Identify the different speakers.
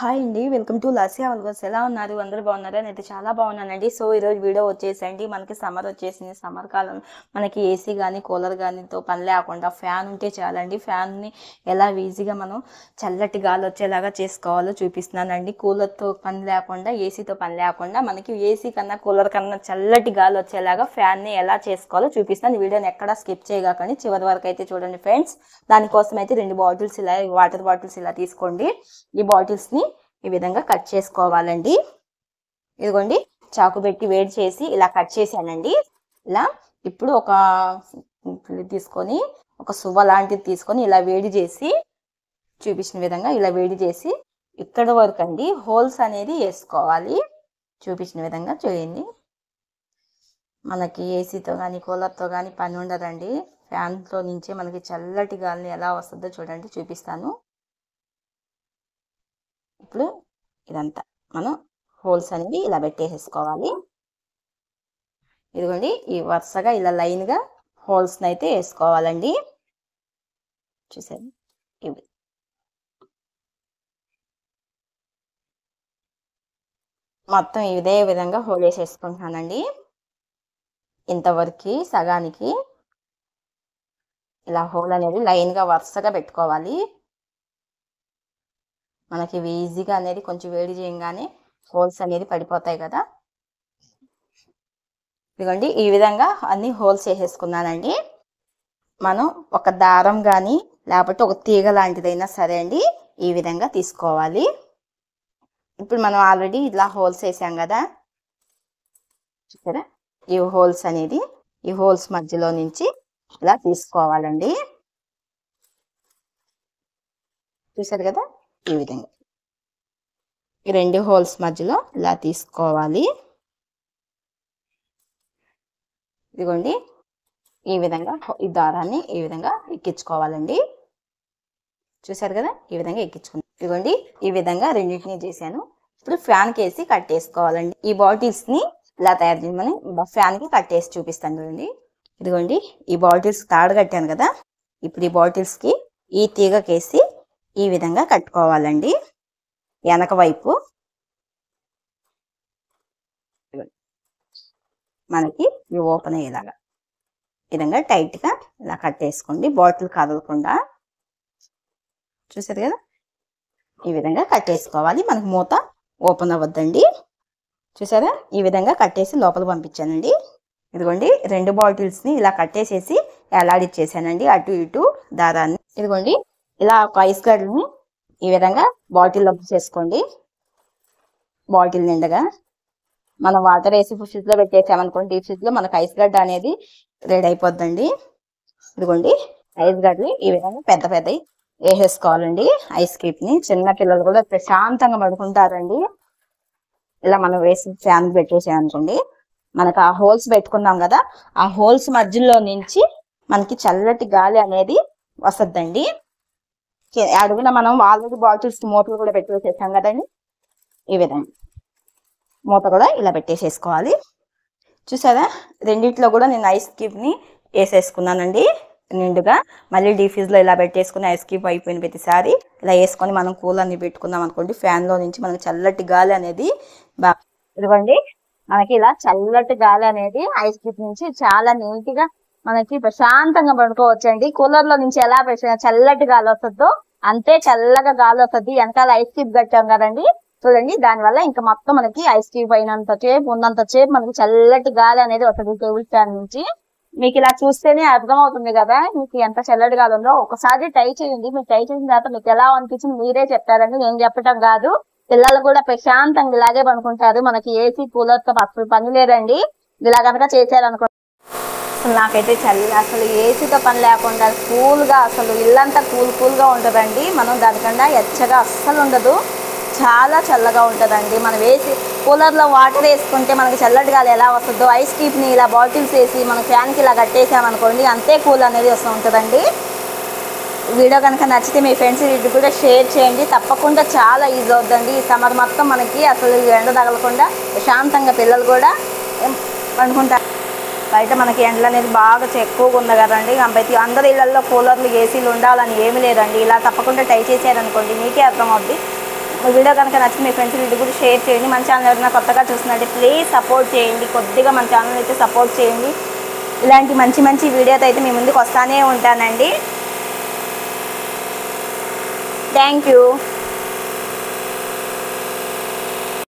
Speaker 1: Hi అండి. Welcome to Lasya vlogs. ఎలా ఉన్నారు? అందరూ బాగున్నారా? నేనైతే చాలా బాగున్నానండి. సో ఈరోజు వీడియో వచ్చేసండి, మనకి సమ్మర్ వచ్చేసింది. సమ్మర్ కాలం మనకి ఏసీ కానీ కూలర్ కానీతో పని లేకుండా ఫ్యాన్ ఉంటే చాలండి. ఫ్యాన్ని ఎలా ఈజీగా మనం చల్లటి గాలి వచ్చేలాగా చేసుకోవాలో చూపిస్తున్నానండి. కూలర్తో పని లేకుండా, ఏసీతో పని లేకుండా మనకి ఏసీ కన్నా కూలర్ కన్నా చల్లటి గాలి వచ్చేలాగా ఫ్యాన్ని ఎలా చేసుకోవాలో చూపిస్తున్నాను. వీడియోని ఎక్కడా స్కిప్ చేయగాకండి, చివరి వరకు అయితే చూడండి ఫ్రెండ్స్. దానికోసం అయితే 2 బాటిల్స్ ఇలా వాటర్ బాటిల్స్ ఇలా తీసుకోండి. ఈ బాటిల్స్ని ఈ విధంగా కట్ చేసుకోవాలండి. ఇదిగోండి, చాకు పెట్టి వేడి చేసి ఇలా కట్ చేశానండి. ఇలా ఇప్పుడు ఒక తీసుకొని ఒక సువ్వ లాంటిది తీసుకొని ఇలా వేడి చేసి చూపించిన విధంగా ఇలా వేడి చేసి ఇక్కడ వరకు అండి హోల్స్ అనేది వేసుకోవాలి. చూపించిన విధంగా చేయండి. మనకి ఏసీతో కానీ కూలర్తో కానీ పని ఉండదండి. ఫ్యాన్తో నుంచే మనకి చల్లటి గాలిని ఎలా వస్తుందో చూడండి, చూపిస్తాను. ఇప్పుడు ఇదంతా మనం హోల్స్ అనేవి ఇలా పెట్టేసేసుకోవాలి. ఇదిగోండి, ఈ వరుసగా ఇలా లైన్గా హోల్స్ని అయితే వేసుకోవాలండి. చూసారు, ఇవి మొత్తం ఇదే విధంగా హోల్ వేసేసుకుంటున్నానండి. ఇంతవరకు సగానికి ఇలా హోల్ అనేది లైన్గా వరుసగా పెట్టుకోవాలి. మనకి ఈజీగా అనేది కొంచెం వేడి చేయగానే హోల్స్ అనేది పడిపోతాయి కదా. ఇదిగోండి, ఈ విధంగా అన్ని హోల్స్ వేసేసుకున్నానండి. మనం ఒక దారం కానీ లేకపోతే ఒక తీగ లాంటిదైనా సరే అండి, ఈ విధంగా తీసుకోవాలి. ఇప్పుడు మనం ఆల్రెడీ ఇలా హోల్స్ వేసాం కదా, చూసారా? ఈ హోల్స్ అనేది ఈ హోల్స్ మధ్యలో నుంచి ఇలా తీసుకోవాలండి. చూసారు కదా, ఈ విధంగా ఈ 2 హోల్స్ మధ్యలో ఇలా తీసుకోవాలి. ఇదిగోండి, ఈ విధంగా ఈ దారాన్ని ఈ విధంగా ఎక్కించుకోవాలండి. చూసారు కదా, ఈ విధంగా ఎక్కించుకున్నాను. ఇదిగోండి, ఈ విధంగా రెండింటినీ చేశాను. ఇప్పుడు ఫ్యాన్కి వేసి కట్టేసుకోవాలండి. ఈ బాటిల్స్ని ఇలా తయారు చేయమని ఫ్యాన్కి కట్టేసి చూపిస్తాను చూడండి. ఇదిగోండి, ఈ బాటిల్స్ తాడు కట్టాను కదా, ఇప్పుడు ఈ బాటిల్స్కి ఈ తీగకేసి ఈ విధంగా కట్టుకోవాలండి. వెనక వైపు మనకి ఈ ఓపెన్ అయ్యేలాగా విధంగా టైట్గా ఇలా కట్టేసుకోండి, బాటిల్ కదలకుండా. చూసారు కదా, ఈ విధంగా కట్టేసుకోవాలి. మనకు మూత ఓపెన్ అవ్వద్దండి. చూసారా, ఈ విధంగా కట్టేసి లోపల పంపించానండి. ఇదిగోండి, 2 బాటిల్స్ని ఇలా కట్టేసేసి ఎలాడిచ్చేసానండి అటు ఇటు దారాన్ని. ఇదిగోండి, ఇలా ఒక ఐస్ గడ్డని ఈ విధంగా బాటిల్లో చేసుకోండి. బాటిల్ నిండగా మనం వాటర్ వేసి ఫ్రిడ్జ్లో పెట్టేసామనుకోండి, ఈ ఫ్రిడ్జ్లో మనకు ఐస్ గడ్డ అనేది రెడీ అయిపోద్దండి. ఇదిగోండి, ఐస్ గడ్డని ఈ విధంగా పెద్ద పెద్దవి వేసేసుకోవాలండి. ఐస్ క్యూబ్ని చిన్న పిల్లలు కూడా ప్రశాంతంగా పడుకుంటారండి. ఇలా మనం వేసి ఫ్యాన్ పెట్టేసామనుకోండి, మనకు ఆ హోల్స్ పెట్టుకున్నాం కదా, ఆ హోల్స్ మధ్యలో నుంచి మనకి చల్లటి గాలి అనేది వస్తుందండి. అడుగున మనం ఆల్రెడీ బాటిల్స్ మూతలు కూడా పెట్టేసేసాం కదండి, ఈ విధంగా మూత కూడా ఇలా పెట్టేసేసుకోవాలి. చూసారా, రెండిట్లో కూడా నేను ఐస్ క్యూబ్ని వేసేసుకున్నానండి నిండుగా. మళ్ళీ డీఫ్యూజ్లో ఇలా పెట్టేసుకుని ఐస్ క్యూబ్ అయిపోయిన ప్రతిసారి ఇలా వేసుకొని మనం కూలర్ని పెట్టుకున్నాం అనుకోండి, ఫ్యాన్లో నుంచి మనకి చల్లటి గాలి అనేది బాగా ఇదిగోండి, మనకి ఇలా చల్లటి గాలి అనేది ఐస్ క్యూబ్ నుంచి చాలా నీట్గా మనకి ప్రశాంతంగా పడుకోవచ్చండి. కూలర్లో నుంచి ఎలా చల్లటి గాలి వస్తుందో అంతే చల్లగా గాలి వస్తుంది. వెనకాల ఐస్ క్యూబ్ కట్టాం కదండి, చూడండి, దానివల్ల ఇంకా మొత్తం మనకి ఐస్ క్యూబ్ అయినంత సేపు ఉన్నంత సేపు మనకి చల్లటి గాలి అనేది వస్తుంది టేబుల్ ఫ్యాన్ నుంచి. మీకు ఇలా చూస్తేనే అర్థమవుతుంది కదా మీకు ఎంత చల్లటి గాలి ఉందో. ఒకసారి ట్రై చేయండి. మీరు ట్రై చేసిన తర్వాత మీకు ఎలా అనిపించింది మీరే చెప్తారండి, నేను చెప్పటం కాదు. పిల్లలు కూడా ప్రశాంతంగా ఇలాగే పనుకుంటారు. మనకి ఏసీ కూలర్తో అసలు పని లేదండి. ఇలా కనుక చేశారనుకో, అసలు నాకైతే అసలు ఏసీతో పని లేకుండా కూల్గా అసలు ఇల్లంతా కూల్గా ఉంటుందండి. మనం దానికన్నా ఎచ్చగా అస్సలు ఉండదు, చాలా చల్లగా ఉంటుందండి. మనం వేసి కూలర్లో వాటర్ వేసుకుంటే మనకి చల్లటి గాలి ఎలా వస్తుందో ఐస్ క్యూబ్ని ఇలా బాటిల్స్ వేసి మనం ఫ్యాన్కి ఇలా కట్టేసామనుకోండి, అంతే కూల్ అనేది వస్తూ ఉంటుందండి. వీడియో కనుక నచ్చితే మీ ఫ్రెండ్స్ ఇది కూడా షేర్ చేయండి. తప్పకుండా చాలా యూజ్ అవుతుందండి. ఈ సమ్మర్ మొత్తం మనకి అసలు ఎండ తగలకుండా ప్రశాంతంగా పిల్లలు కూడా పండుకుంటారు. బయట మనకి ఎండలు అనేది బాగా ఎక్కువగా ఉంది కదండి. ప్రతి అందరి ఇళ్లలో కూలర్లు ఏసీలు ఉండాలని ఏమీ లేదండి. ఇలా తప్పకుండా ట్రై చేశారనుకోండి మీకే అర్థమవుద్ది. ఈ వీడియో కనుక నచ్చి మీ ఫ్రెండ్స్ వీడియో కూడా షేర్ చేయండి. మన ఛానల్ ఎవరైనా కొత్తగా చూస్తున్నట్టు ప్లీజ్ సపోర్ట్ చేయండి. కొద్దిగా మన ఛానల్ అయితే సపోర్ట్ చేయండి. ఇలాంటి మంచి మంచి వీడియోతో అయితే మీ ముందుకు వస్తానే ఉంటానండి. Thank you.